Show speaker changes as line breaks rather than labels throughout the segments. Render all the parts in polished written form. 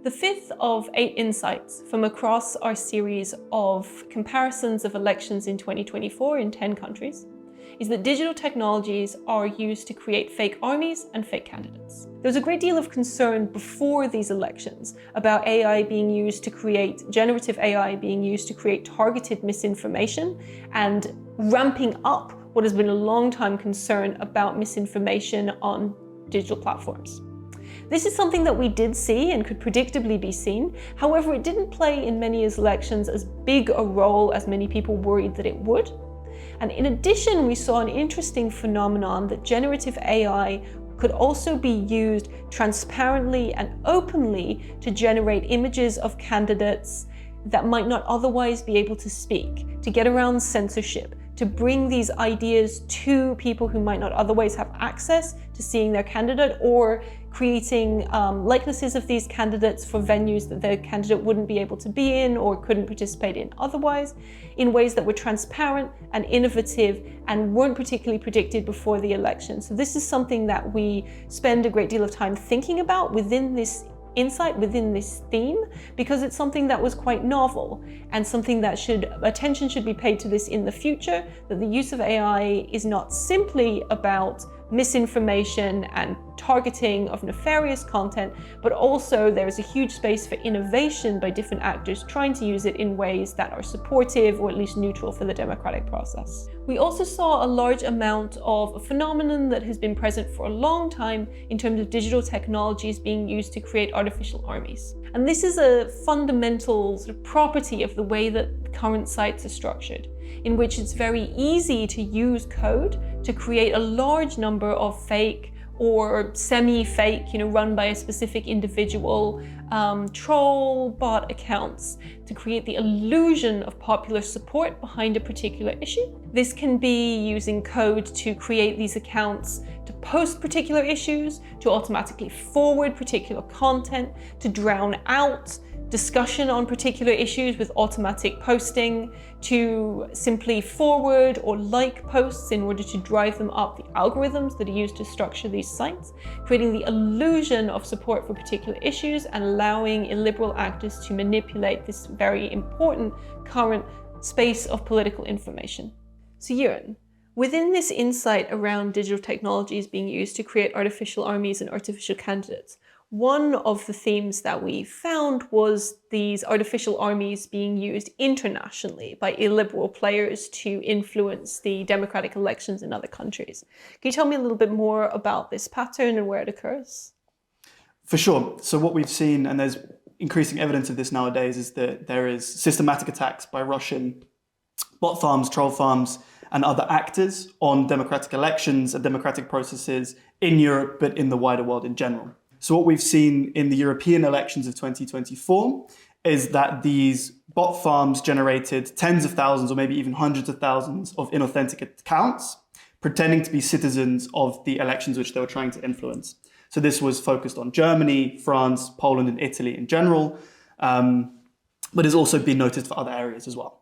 The fifth of 8 insights from across our series of comparisons of elections in 2024 in 10 countries is that digital technologies are used to create fake armies and fake candidates. There was a great deal of concern before these elections about AI being used to create, generative AI being used to create targeted misinformation and ramping up what has been a long time concern about misinformation on digital platforms. This is something that we did see and could predictably be seen. However, it didn't play in many elections as big a role as many people worried that it would. And in addition, we saw an interesting phenomenon that generative AI could also be used transparently and openly to generate images of candidates that might not otherwise be able to speak, to get around censorship, to bring these ideas to people who might not otherwise have access to seeing their candidate, or creating likenesses of these candidates for venues that their candidate wouldn't be able to be in or couldn't participate in otherwise, in ways that were transparent and innovative and weren't particularly predicted before the election. So this is something that we spend a great deal of time thinking about within this insight, within this theme, because it's something that was quite novel and something that attention should be paid to this in the future, that the use of AI is not simply about misinformation and targeting of nefarious content, but also there is a huge space for innovation by different actors trying to use it in ways that are supportive or at least neutral for the democratic process. We also saw a large amount of a phenomenon that has been present for a long time in terms of digital technologies being used to create artificial armies. And this is a fundamental sort of property of the way that current sites are structured, in which it's very easy to use code to create a large number of fake or semi-fake, run by a specific individual, troll bot accounts to create the illusion of popular support behind a particular issue. This can be using code to create these accounts to post particular issues, to automatically forward particular content, to drown out discussion on particular issues with automatic posting, to simply forward or like posts in order to drive them up the algorithms that are used to structure these sites, creating the illusion of support for particular issues and allowing illiberal actors to manipulate this very important current space of political information. So Euron, within this insight around digital technologies being used to create artificial armies and artificial candidates, one of the themes that we found was these artificial armies being used internationally by illiberal players to influence the democratic elections in other countries. Can you tell me a little bit more about this pattern and where it occurs?
For sure. So what we've seen, and there's increasing evidence of this nowadays, is that there is systematic attacks by Russian bot farms, troll farms, and other actors on democratic elections and democratic processes in Europe, but in the wider world in general. So what we've seen in the European elections of 2024 is that these bot farms generated tens of thousands or maybe even hundreds of thousands of inauthentic accounts, pretending to be citizens of the elections which they were trying to influence. So this was focused on Germany, France, Poland, and Italy in general, but has also been noticed for other areas as well.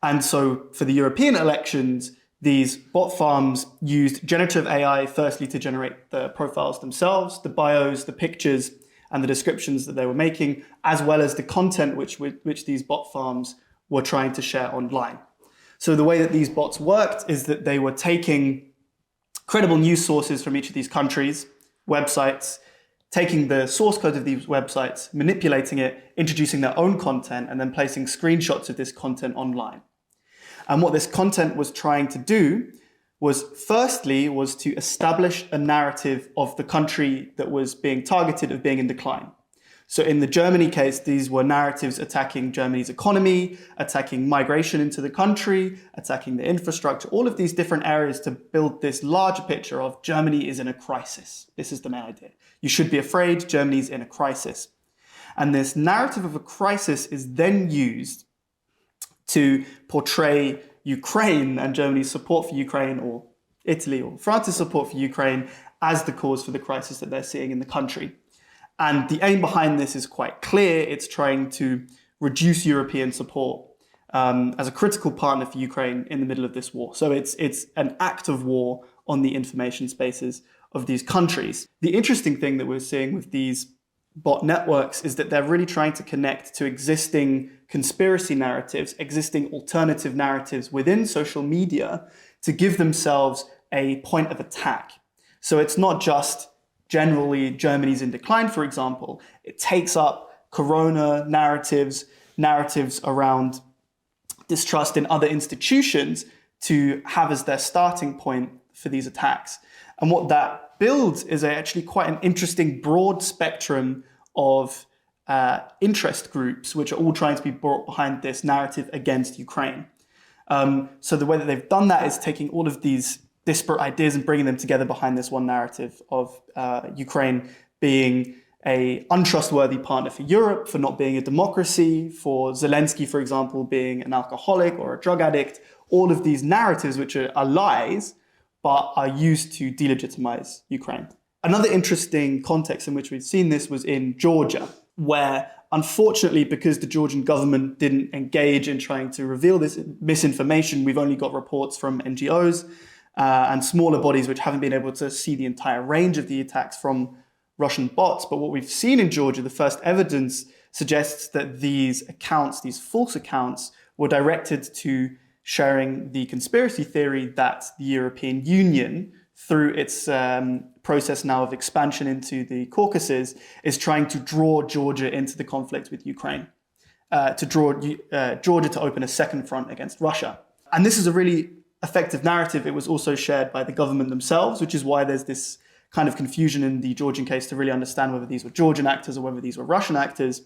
And so for the European elections, these bot farms used generative AI firstly to generate the profiles themselves, the bios, the pictures, and the descriptions that they were making, as well as the content which these bot farms were trying to share online. So the way that these bots worked is that they were taking credible news sources from each of these countries, websites, taking the source code of these websites, manipulating it, introducing their own content, and then placing screenshots of this content online. And what this content was trying to do was to establish a narrative of the country that was being targeted of being in decline. So in the Germany case, these were narratives attacking Germany's economy, attacking migration into the country, attacking the infrastructure, all of these different areas to build this larger picture of Germany is in a crisis. This is the main idea. You should be afraid, Germany's in a crisis. And this narrative of a crisis is then used to portray Ukraine and Germany's support for Ukraine, or Italy or France's support for Ukraine, as the cause for the crisis that they're seeing in the country. And the aim behind this is quite clear. It's trying to reduce European support as a critical partner for Ukraine in the middle of this war. So it's an act of war on the information spaces of these countries. The interesting thing that we're seeing with these bot networks is that they're really trying to connect to existing conspiracy narratives, existing alternative narratives within social media to give themselves a point of attack. So it's not just generally Germany's in decline, for example. It takes up corona narratives, narratives around distrust in other institutions to have as their starting point for these attacks. And what that builds is actually quite an interesting broad spectrum of interest groups, which are all trying to be brought behind this narrative against Ukraine. So the way that they've done that is taking all of these disparate ideas and bringing them together behind this one narrative of Ukraine being an untrustworthy partner for Europe, for not being a democracy, for Zelensky, for example, being an alcoholic or a drug addict. All of these narratives, which are lies, but are used to delegitimize Ukraine. Another interesting context in which we've seen this was in Georgia, where unfortunately, because the Georgian government didn't engage in trying to reveal this misinformation, we've only got reports from NGOs and smaller bodies which haven't been able to see the entire range of the attacks from Russian bots. But what we've seen in Georgia, the first evidence suggests that these accounts, these false accounts, were directed to sharing the conspiracy theory that the European Union, through its process now of expansion into the Caucasus, is trying to draw Georgia into the conflict with Ukraine, to draw Georgia to open a second front against Russia. And this is a really effective narrative. It was also shared by the government themselves, which is why there's this kind of confusion in the Georgian case to really understand whether these were Georgian actors or whether these were Russian actors.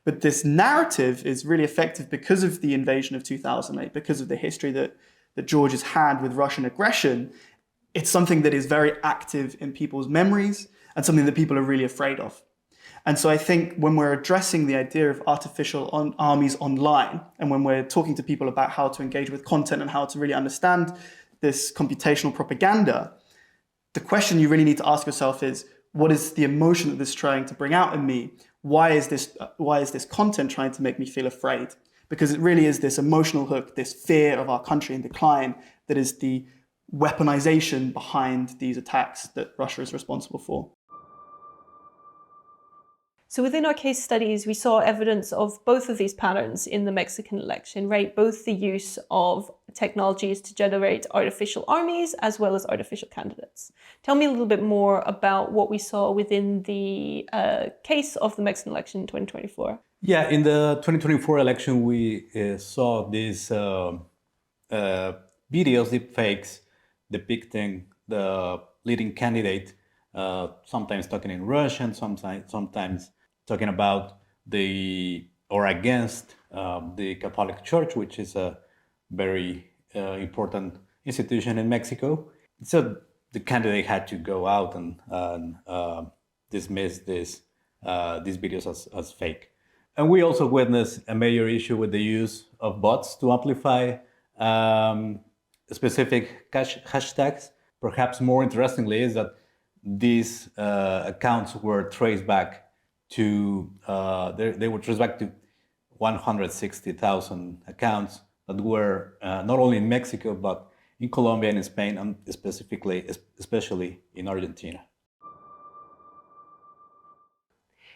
But this narrative is really effective because of the invasion of 2008, because of the history that Georgia's had with Russian aggression. It's something that is very active in people's memories and something that people are really afraid of. And so I think when we're addressing the idea of artificial armies online, and when we're talking to people about how to engage with content and how to really understand this computational propaganda, the question you really need to ask yourself is, what is the emotion that this is trying to bring out in me? Why is this content trying to make me feel afraid? Because it really is this emotional hook, this fear of our country in decline, that is the weaponization behind these attacks that Russia is responsible for.
So within our case studies, we saw evidence of both of these patterns in the Mexican election, right? Both the use of technologies to generate artificial armies as well as artificial candidates. Tell me a little bit more about what we saw within the case of the Mexican election in 2024.
Yeah, in the 2024 election, we saw these videos, deep fakes, depicting the leading candidate, sometimes talking in Russian, sometimes talking about against the Catholic Church, which is a very important institution in Mexico. So the candidate had to go out and dismiss these videos as fake. And we also witnessed a major issue with the use of bots to amplify specific hashtags. Perhaps more interestingly is that these accounts were traced back to 160,000 accounts that were not only in Mexico but in Colombia and in Spain, and especially in Argentina.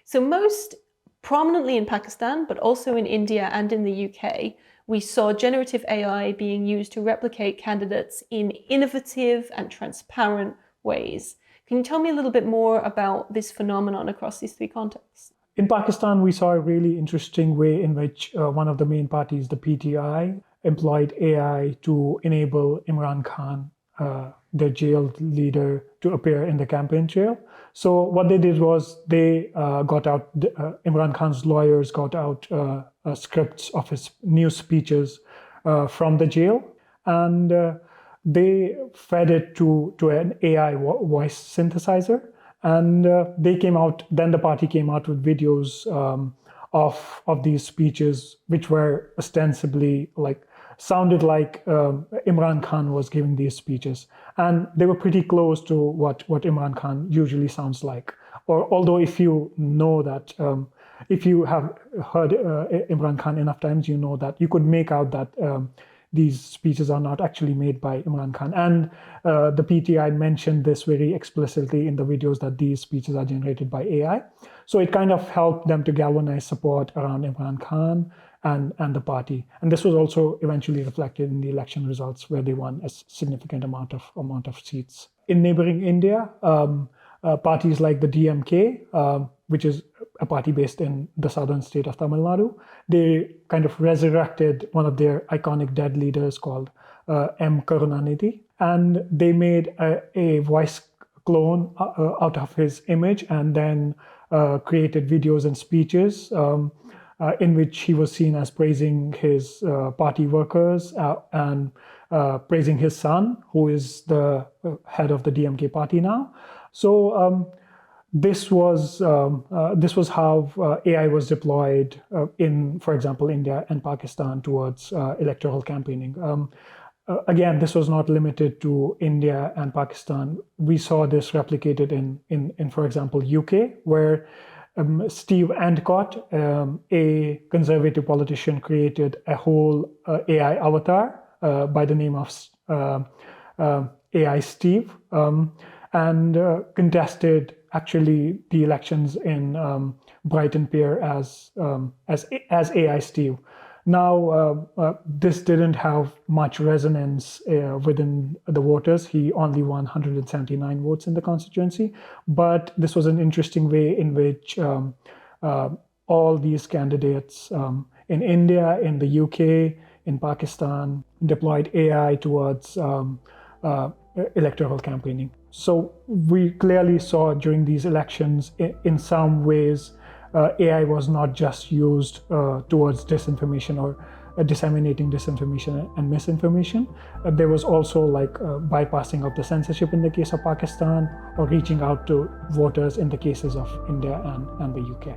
So most prominently in Pakistan, but also in India and in the UK, we saw generative AI being used to replicate candidates in innovative and transparent ways. Can you tell me a little bit more about this phenomenon across these three contexts?
In Pakistan, we saw a really interesting way in which one of the main parties, the PTI, employed AI to enable Imran Khan, the jailed leader, to appear in the campaign trail. So what they did was they got out, Imran Khan's lawyers got out scripts of his new speeches from the jail, and they fed it to an AI voice synthesizer. And then the party came out with videos of these speeches, which were ostensibly sounded like Imran Khan was giving these speeches. And they were pretty close to what Imran Khan usually sounds like. Although if you know that, if you have heard Imran Khan enough times, you know that you could make out that these speeches are not actually made by Imran Khan. And the PTI mentioned this very explicitly in the videos that these speeches are generated by AI. So it kind of helped them to galvanize support around Imran Khan and the party. And this was also eventually reflected in the election results, where they won a significant amount of seats. In neighboring India, parties like the DMK, which is a party based in the southern state of Tamil Nadu, they kind of resurrected one of their iconic dead leaders called M. Karunanidhi, and they made a voice clone out of his image, and then created videos and speeches in which he was seen as praising his party workers and praising his son, who is the head of the DMK party now. So this was how AI was deployed in, for example, India and Pakistan towards electoral campaigning. Again, this was not limited to India and Pakistan. We saw this replicated in for example, UK, where Steve Endicott, a conservative politician, created a whole AI avatar by the name of AI Steve, and contested actually the elections in Brighton Pier as AI Steve. Now, this didn't have much resonance within the voters. He only won 179 votes in the constituency, but this was an interesting way in which all these candidates in India, in the UK, in Pakistan, deployed AI towards electoral campaigning. So we clearly saw during these elections, in some ways, AI was not just used towards disinformation or disseminating disinformation and misinformation. There was also like bypassing of the censorship in the case of Pakistan, or reaching out to voters in the cases of India and the UK.